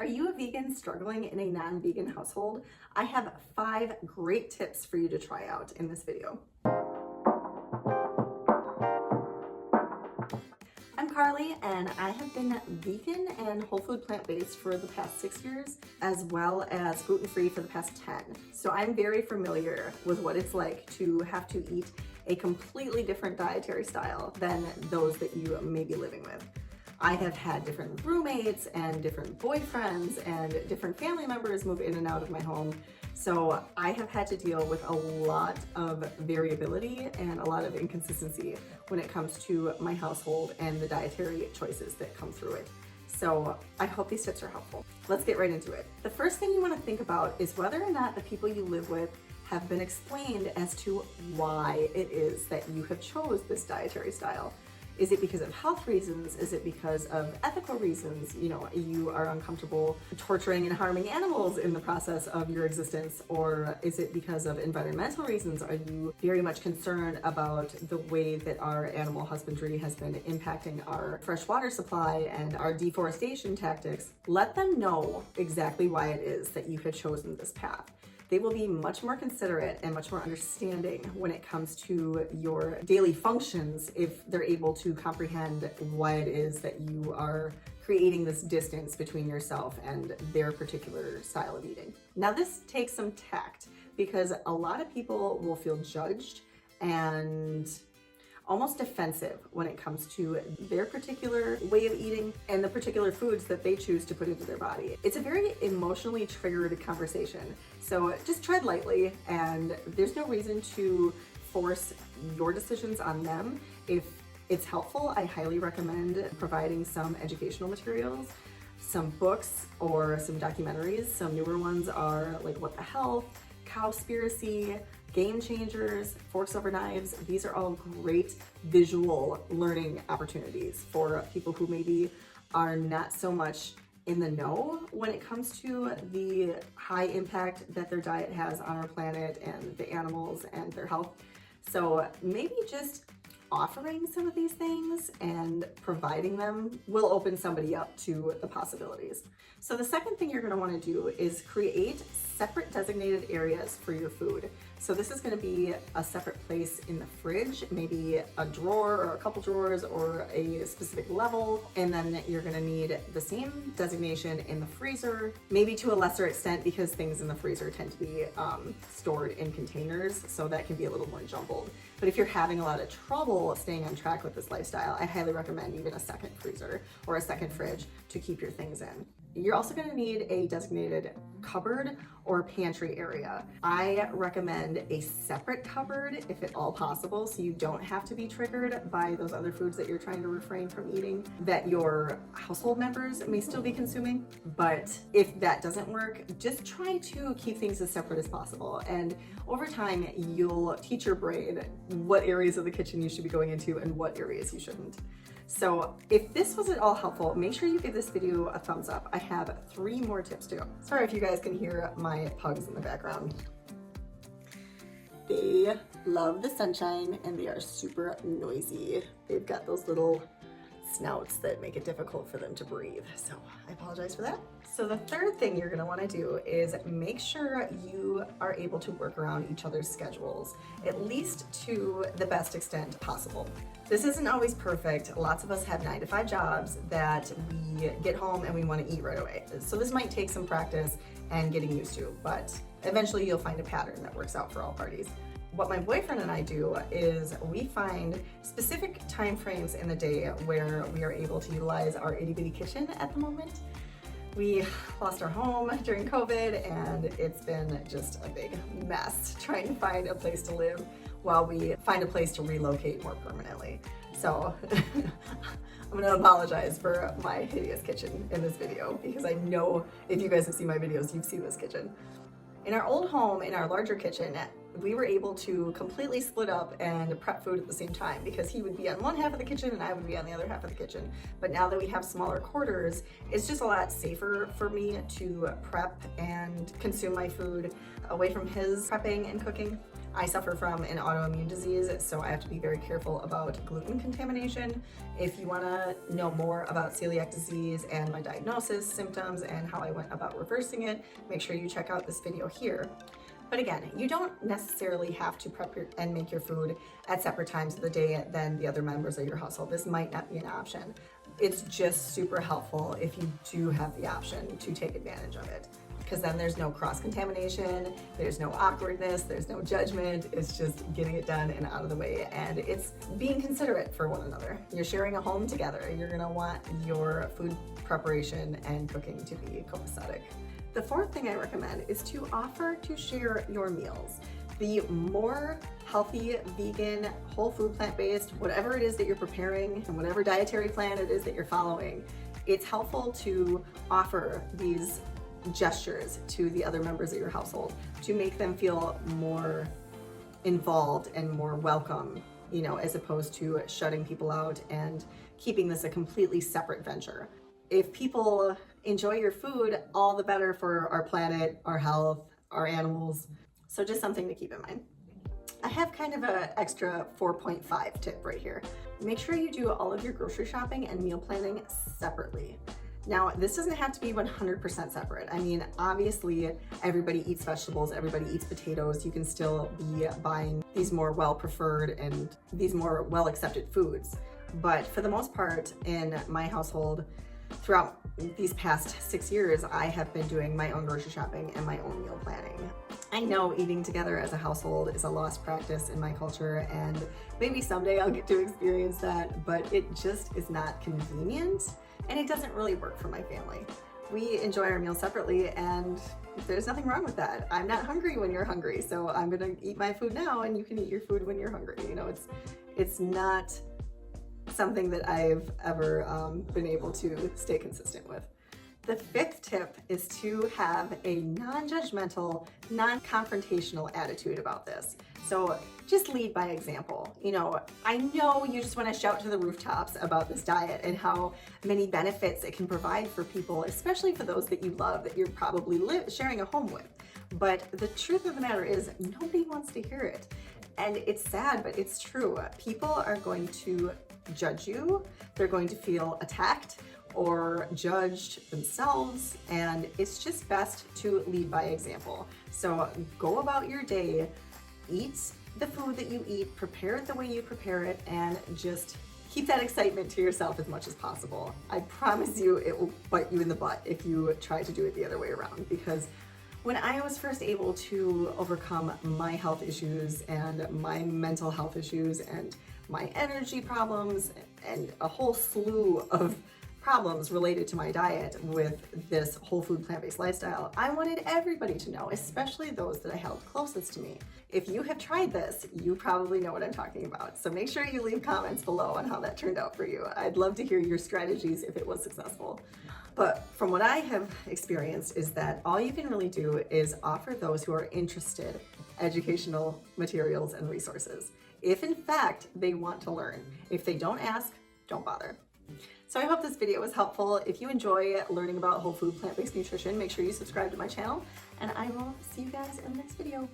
Are you a vegan struggling in a non-vegan household? I have 5 great tips for you to try out in this video. I'm Carly, and I have been vegan and whole food plant-based for the past 6 years, as well as gluten-free for the past 10. So I'm very familiar with what it's like to have to eat a completely different dietary style than those that you may be living with. I have had different roommates and different boyfriends and different family members move in and out of my home. So I have had to deal with a lot of variability and a lot of inconsistency when it comes to my household and the dietary choices that come through it. So I hope these tips are helpful. Let's get right into it. The first thing you want to think about is whether or not the people you live with have been explained as to why it is that you have chose this dietary style. Is it because of health reasons? Is it because of ethical reasons? You know, you are uncomfortable torturing and harming animals in the process of your existence? Or is it because of environmental reasons? Are you very much concerned about the way that our animal husbandry has been impacting our fresh water supply and our deforestation tactics? Let them know exactly why it is that you have chosen this path. They will be much more considerate and much more understanding when it comes to your daily functions if they're able to comprehend why it is that you are creating this distance between yourself and their particular style of eating. Now, this takes some tact because a lot of people will feel judged and almost defensive when it comes to their particular way of eating and the particular foods that they choose to put into their body. It's a very emotionally triggered conversation. So just tread lightly, and there's no reason to force your decisions on them. If it's helpful, I highly recommend providing some educational materials, some books or some documentaries. Some newer ones are like What the Health, Cowspiracy, Game Changers, Forks Over Knives. These are all great visual learning opportunities for people who maybe are not so much in the know when it comes to the high impact that their diet has on our planet and the animals and their health. So maybe just offering some of these things and providing them will open somebody up to the possibilities. So the second thing you're going to want to do is create separate designated areas for your food. So this is going to be a separate place in the fridge, maybe a drawer or a couple drawers or a specific level. And then you're going to need the same designation in the freezer, maybe to a lesser extent because things in the freezer tend to be stored in containers. So that can be a little more jumbled. But if you're having a lot of trouble staying on track with this lifestyle, I highly recommend even a second freezer or a second fridge to keep your things in. You're also going to need a designated cupboard or pantry area. I recommend a separate cupboard if at all possible, so you don't have to be triggered by those other foods that you're trying to refrain from eating that your household members may still be consuming. But if that doesn't work, just try to keep things as separate as possible. And over time, you'll teach your brain what areas of the kitchen you should be going into and what areas you shouldn't. So if this was at all helpful, make sure you give this video a thumbs up. I have 3 more tips to go. Sorry if you guys can hear my pugs in the background. They love the sunshine and they are super noisy. They've got those little snouts that make it difficult for them to breathe. So I apologize for that. So the third thing you're gonna wanna do is make sure you are able to work around each other's schedules, at least to the best extent possible. This isn't always perfect. Lots of us have 9-to-5 jobs that we get home and we wanna eat right away. So this might take some practice and getting used to, but eventually you'll find a pattern that works out for all parties. What my boyfriend and I do is we find specific time frames in the day where we are able to utilize our itty bitty kitchen at the moment. We lost our home during COVID and it's been just a big mess trying to find a place to live while we find a place to relocate more permanently. So I'm gonna apologize for my hideous kitchen in this video because I know if you guys have seen my videos, you've seen this kitchen. In our old home, in our larger kitchen, we were able to completely split up and prep food at the same time because he would be on one half of the kitchen and I would be on the other half of the kitchen. But now that we have smaller quarters, it's just a lot safer for me to prep and consume my food away from his prepping and cooking. I suffer from an autoimmune disease, so I have to be very careful about gluten contamination. If you want to know more about celiac disease and my diagnosis, symptoms, and how I went about reversing it, make sure you check out this video here. But again, you don't necessarily have to prep and make your food at separate times of the day than the other members of your household. This might not be an option. It's just super helpful if you do have the option to take advantage of it, because then there's no cross-contamination, there's no awkwardness, there's no judgment. It's just getting it done and out of the way, and it's being considerate for one another. You're sharing a home together. You're gonna want your food preparation and cooking to be copacetic. The fourth thing I recommend is to offer to share your meals. The more healthy, vegan, whole food, plant-based, whatever it is that you're preparing and whatever dietary plan it is that you're following, it's helpful to offer these gestures to the other members of your household to make them feel more involved and more welcome, you know, as opposed to shutting people out and keeping this a completely separate venture. If people enjoy your food, all the better for our planet, our health, our animals. So just something to keep in mind. I have kind of an extra 4.5 tip right here. Make sure you do all of your grocery shopping and meal planning separately. Now, this doesn't have to be 100% separate. I mean, obviously, everybody eats vegetables, everybody eats potatoes. You can still be buying these more well-preferred and these more well-accepted foods. But for the most part, in my household, throughout these past 6 years, I have been doing my own grocery shopping and my own meal planning. I know eating together as a household is a lost practice in my culture, and maybe someday I'll get to experience that, but it just is not convenient, and it doesn't really work for my family. We enjoy our meals separately, and there's nothing wrong with that. I'm not hungry when you're hungry, so I'm gonna eat my food now, and you can eat your food when you're hungry. You know, it's not something that I've ever been able to stay consistent with. The fifth tip is to have a non-judgmental, non-confrontational attitude about this. So just lead by example. You know, I know you just want to shout to the rooftops about this diet and how many benefits it can provide for people, especially for those that you love, that you're probably sharing a home with. But the truth of the matter is, nobody wants to hear it. And it's sad, but it's true. People are going to judge you. They're going to feel attacked or judged themselves, and it's just best to lead by example. So go about your day, eat the food that you eat, prepare it the way you prepare it, and just keep that excitement to yourself as much as possible. I promise you it will bite you in the butt if you try to do it the other way around, because when I was first able to overcome my health issues and my mental health issues and my energy problems and a whole slew of problems related to my diet with this whole food plant-based lifestyle, I wanted everybody to know, especially those that I held closest to me. If you have tried this, you probably know what I'm talking about. So make sure you leave comments below on how that turned out for you. I'd love to hear your strategies if it was successful. But from what I have experienced is that all you can really do is offer those who are interested educational materials and resources, if in fact they want to learn. If they don't ask, don't bother. So I hope this video was helpful. If you enjoy learning about whole food plant-based nutrition, make sure you subscribe to my channel, and I will see you guys in the next video.